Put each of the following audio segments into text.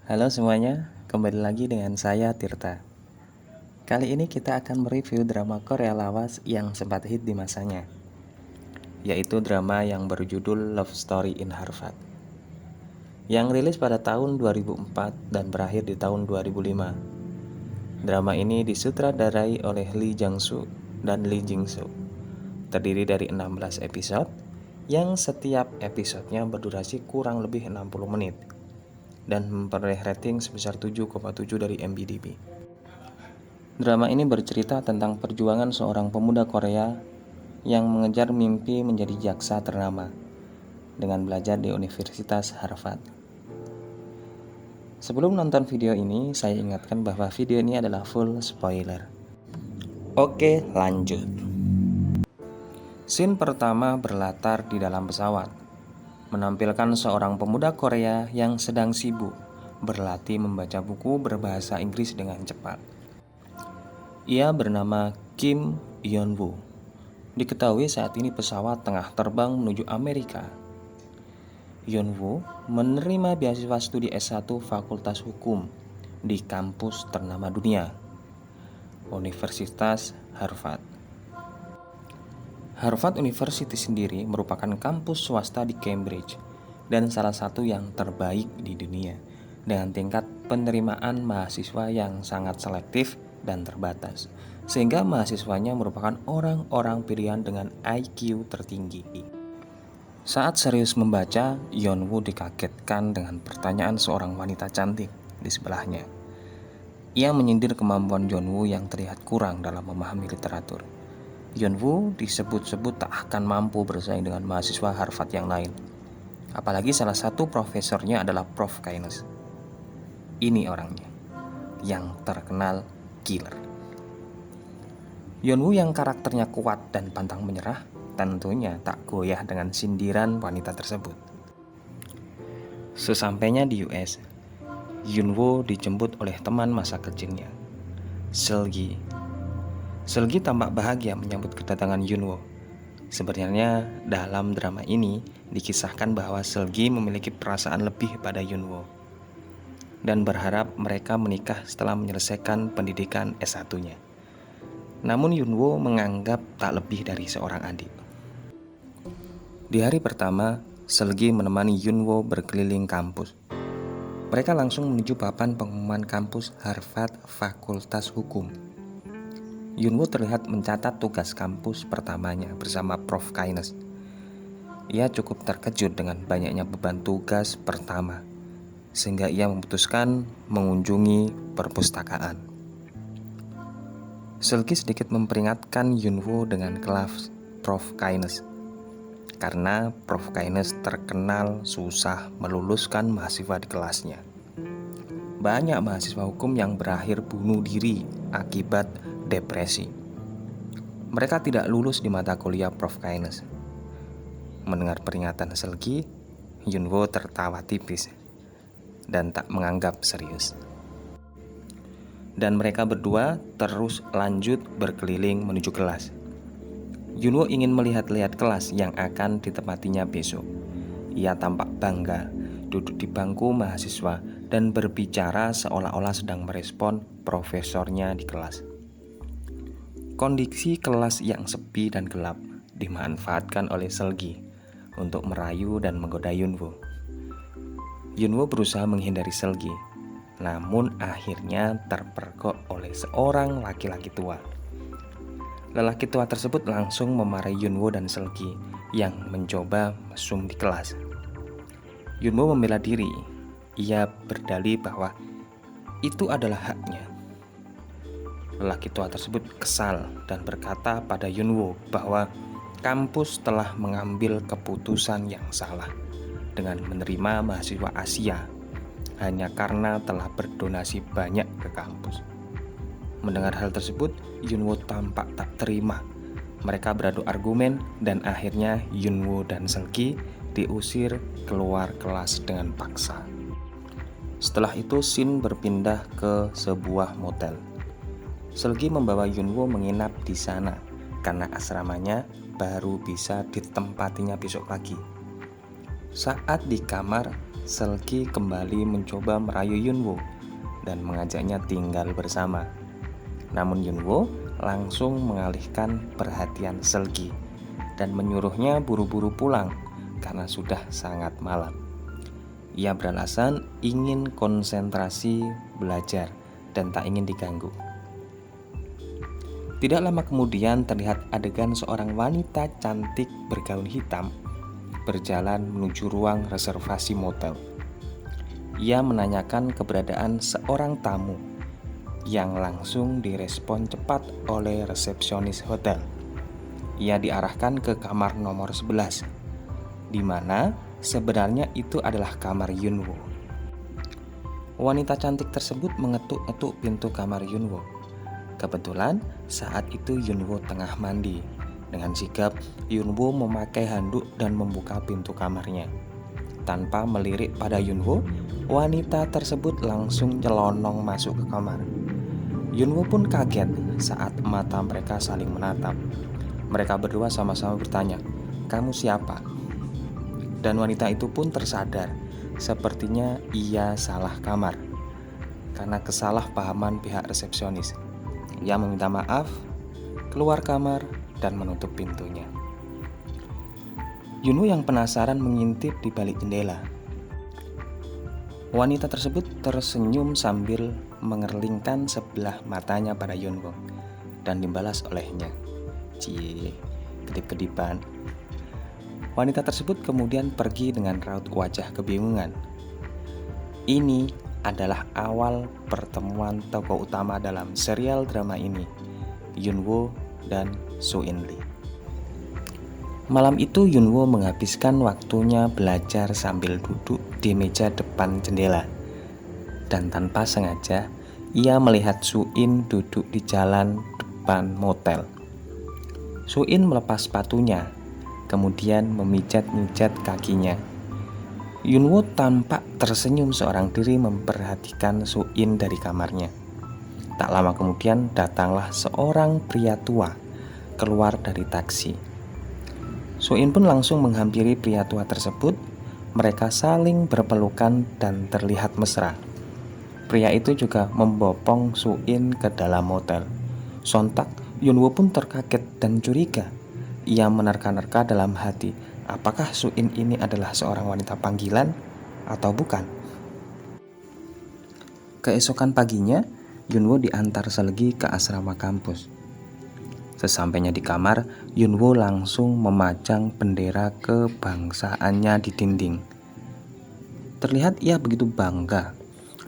Halo semuanya, kembali lagi dengan saya Tirta. Kali ini kita akan mereview drama Korea lawas yang sempat hit di masanya, yaitu drama yang berjudul Love Story in Harvard, yang rilis pada tahun 2004 dan berakhir di tahun 2005. Drama ini disutradarai oleh Lee Jang-soo dan Lee Jing-soo, terdiri dari 16 episode, yang setiap episodenya berdurasi kurang lebih 60 menit dan memperoleh rating sebesar 7,7 dari MBDB. Drama ini bercerita tentang perjuangan seorang pemuda Korea yang mengejar mimpi menjadi jaksa ternama dengan belajar di Universitas Harvard. Sebelum nonton video ini, saya ingatkan bahwa video ini adalah full spoiler. Oke, lanjut. Scene pertama berlatar di dalam pesawat, menampilkan seorang pemuda Korea yang sedang sibuk berlatih membaca buku berbahasa Inggris dengan cepat. Ia bernama Kim Yeon-woo. Diketahui saat ini pesawat tengah terbang menuju Amerika. Yeon-woo menerima beasiswa studi S1 Fakultas Hukum di kampus ternama dunia, Universitas Harvard. Harvard University sendiri merupakan kampus swasta di Cambridge dan salah satu yang terbaik di dunia dengan tingkat penerimaan mahasiswa yang sangat selektif dan terbatas, sehingga mahasiswanya merupakan orang-orang pilihan dengan IQ tertinggi. Saat serius membaca, Yeon-woo dikagetkan dengan pertanyaan seorang wanita cantik di sebelahnya. Ia menyindir kemampuan Yeon-woo yang terlihat kurang dalam memahami literatur. Yeon-woo disebut-sebut tak akan mampu bersaing dengan mahasiswa Harvard yang lain. Apalagi salah satu profesornya adalah Prof. Keynes. Ini orangnya, yang terkenal killer. Yeon-woo yang karakternya kuat dan pantang menyerah tentunya tak goyah dengan sindiran wanita tersebut. Sesampainya di US, Yeon-woo dijemput oleh teman masa kecilnya, Seulgi. Seulgi tampak bahagia menyambut kedatangan Yeon-woo. Sebenarnya dalam drama ini dikisahkan bahwa Seulgi memiliki perasaan lebih pada Yeon-woo dan berharap mereka menikah setelah menyelesaikan pendidikan S1-nya. Namun Yeon-woo menganggap tak lebih dari seorang adik. Di hari pertama, Seulgi menemani Yeon-woo berkeliling kampus. Mereka langsung menuju papan pengumuman kampus Harvard Fakultas Hukum. Yeon-woo terlihat mencatat tugas kampus pertamanya bersama Prof. Keynes. Ia cukup terkejut dengan banyaknya beban tugas pertama, sehingga ia memutuskan mengunjungi perpustakaan. Seulgi sedikit memperingatkan Yeon-woo dengan kelas Prof. Keynes, karena Prof. Keynes terkenal susah meluluskan mahasiswa di kelasnya. Banyak mahasiswa hukum yang berakhir bunuh diri akibat depresi. Mereka tidak lulus di mata kuliah Prof. Keynes. Mendengar peringatan Seulgi, Yeon-woo tertawa tipis dan tak menganggap serius. Dan mereka berdua terus lanjut berkeliling menuju kelas. Yeon-woo ingin melihat-lihat kelas yang akan ditempatinya besok. Ia tampak bangga duduk di bangku mahasiswa dan berbicara seolah-olah sedang merespon profesornya di kelas. Kondisi kelas yang sepi dan gelap dimanfaatkan oleh Seulgi untuk merayu dan menggoda Yeon-woo. Yeon-woo berusaha menghindari Seulgi, namun akhirnya terpergok oleh seorang laki-laki tua. Lelaki tua tersebut langsung memarahi Yeon-woo dan Seulgi yang mencoba mesum di kelas. Yeon-woo membela diri. Ia berdalih bahwa itu adalah haknya. Lelaki tua tersebut kesal dan berkata pada Yeon-woo bahwa kampus telah mengambil keputusan yang salah dengan menerima mahasiswa Asia hanya karena telah berdonasi banyak ke kampus. Mendengar hal tersebut, Yeon-woo tampak tak terima. Mereka beradu argumen dan akhirnya Yeon-woo dan Seulgi diusir keluar kelas dengan paksa. Setelah itu scene berpindah ke sebuah motel. Seulgi membawa Yeon-woo menginap di sana karena asramanya baru bisa ditempatinya besok pagi. Saat di kamar, Seulgi kembali mencoba merayu Yunwoo dan mengajaknya tinggal bersama. Namun Yunwoo langsung mengalihkan perhatian Seulgi dan menyuruhnya buru-buru pulang karena sudah sangat malam. Ia beralasan ingin konsentrasi belajar dan tak ingin diganggu. Tidak lama kemudian terlihat adegan seorang wanita cantik bergaun hitam berjalan menuju ruang reservasi motel. Ia menanyakan keberadaan seorang tamu yang langsung direspon cepat oleh resepsionis hotel. Ia diarahkan ke kamar nomor 11, di mana sebenarnya itu adalah kamar Yunwoo. Wanita cantik tersebut mengetuk-ngetuk pintu kamar Yunwoo. Kebetulan saat itu Yunwoo tengah mandi. Dengan sigap, Yunwoo memakai handuk dan membuka pintu kamarnya. Tanpa melirik pada Yunwoo, wanita tersebut langsung nyelonong masuk ke kamar. Yunwoo pun kaget saat mata mereka saling menatap. Mereka berdua sama-sama bertanya, "Kamu siapa?" Dan wanita itu pun tersadar, sepertinya ia salah kamar karena kesalahpahaman pihak resepsionis. Ia meminta maaf, keluar kamar, dan menutup pintunya. Yunwoo yang penasaran mengintip di balik jendela. Wanita tersebut tersenyum sambil mengerlingkan sebelah matanya pada Yunwoo dan dibalas olehnya. Cie, kedip-kedipan. Wanita tersebut kemudian pergi dengan raut wajah kebingungan. Ini adalah awal pertemuan tokoh utama dalam serial drama ini, Yunwoo dan Soo In Lee. Malam itu Yunwoo menghabiskan waktunya belajar sambil duduk di meja depan jendela. Dan tanpa sengaja, ia melihat Soo In duduk di jalan depan motel. Soo In melepas sepatunya, kemudian memijat-mijat kakinya. Yunwoo tampak tersenyum seorang diri memperhatikan Soo In dari kamarnya. Tak lama kemudian datanglah seorang pria tua keluar dari taksi. Soo In pun langsung menghampiri pria tua tersebut. Mereka saling berpelukan dan terlihat mesra. Pria itu juga membopong Soo In ke dalam motel. Sontak Yunwoo pun terkaget dan curiga. Ia menerka-nerka dalam hati, apakah Soo In ini adalah seorang wanita panggilan atau bukan? Keesokan paginya, Yunwoo diantar Seulgi ke asrama kampus. Sesampainya di kamar, Yunwoo langsung memajang bendera kebangsaannya di dinding. Terlihat ia begitu bangga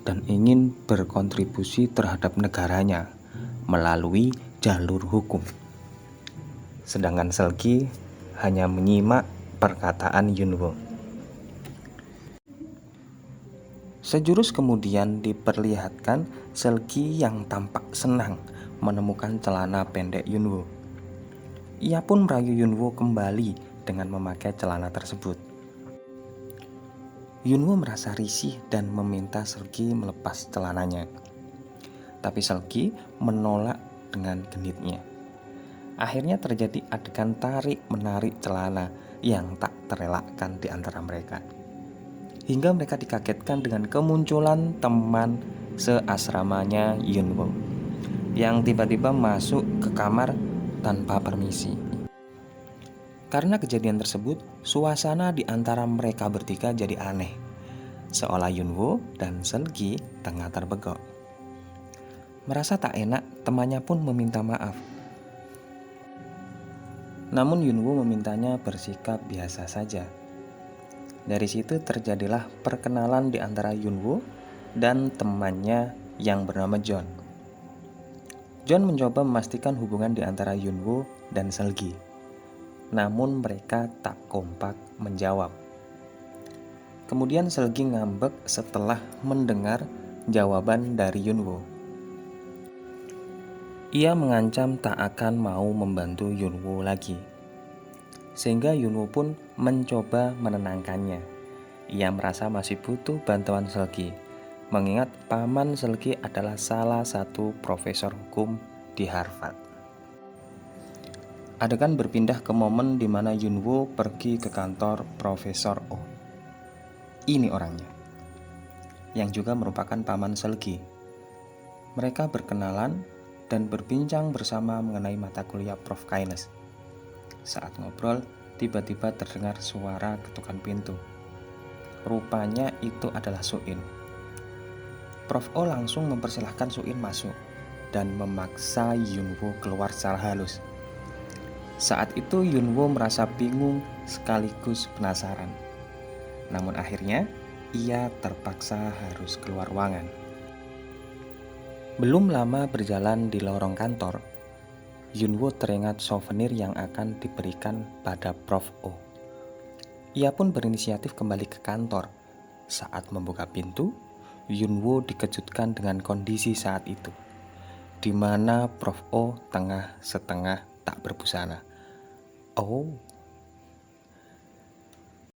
dan ingin berkontribusi terhadap negaranya melalui jalur hukum. Sedangkan Seulgi hanya menyimak perkataan Yunwoo. Sejurus kemudian diperlihatkan Seulgi yang tampak senang menemukan celana pendek Yunwoo. Ia pun merayu Yunwoo kembali dengan memakai celana tersebut. Yunwoo merasa risih dan meminta Seulgi melepas celananya. Tapi Seulgi menolak dengan genitnya. Akhirnya terjadi adegan tarik-menarik celana yang tak terelakkan di antara mereka. Hingga mereka dikagetkan dengan kemunculan teman seasramanya Yunwoo yang tiba-tiba masuk ke kamar tanpa permisi. Karena kejadian tersebut, suasana di antara mereka bertiga jadi aneh. Seolah Yunwoo dan Seulgi tengah terbegok. Merasa tak enak, temannya pun meminta maaf. Namun Yunwoo memintanya bersikap biasa saja. Dari situ terjadilah perkenalan di antara Yunwoo dan temannya yang bernama John. John mencoba memastikan hubungan di antara Yunwoo dan Seulgi. Namun mereka tak kompak menjawab. Kemudian Seulgi ngambek setelah mendengar jawaban dari Yunwoo. Ia mengancam tak akan mau membantu Yunwoo lagi. Sehingga Yunwoo pun mencoba menenangkannya. Ia merasa masih butuh bantuan Seulgi, mengingat paman Seulgi adalah salah satu profesor hukum di Harvard. Adegan berpindah ke momen di mana Yunwoo pergi ke kantor Profesor Oh. Ini orangnya, yang juga merupakan paman Selgi. Mereka berkenalan dan berbincang bersama mengenai mata kuliah Prof. Kaynes. Saat ngobrol, tiba-tiba terdengar suara ketukan pintu. Rupanya itu adalah Suin. Prof. O langsung mempersilahkan Suin masuk dan memaksa Yunwo keluar secara halus. Saat itu Yunwo merasa bingung sekaligus penasaran. Namun akhirnya ia terpaksa harus keluar ruangan. Belum lama berjalan di lorong kantor, Yunwo teringat souvenir yang akan diberikan pada Prof. O. Ia pun berinisiatif kembali ke kantor. Saat membuka pintu, Yunwo dikejutkan dengan kondisi saat itu, di mana Prof. O tengah setengah tak berbusana. Oh,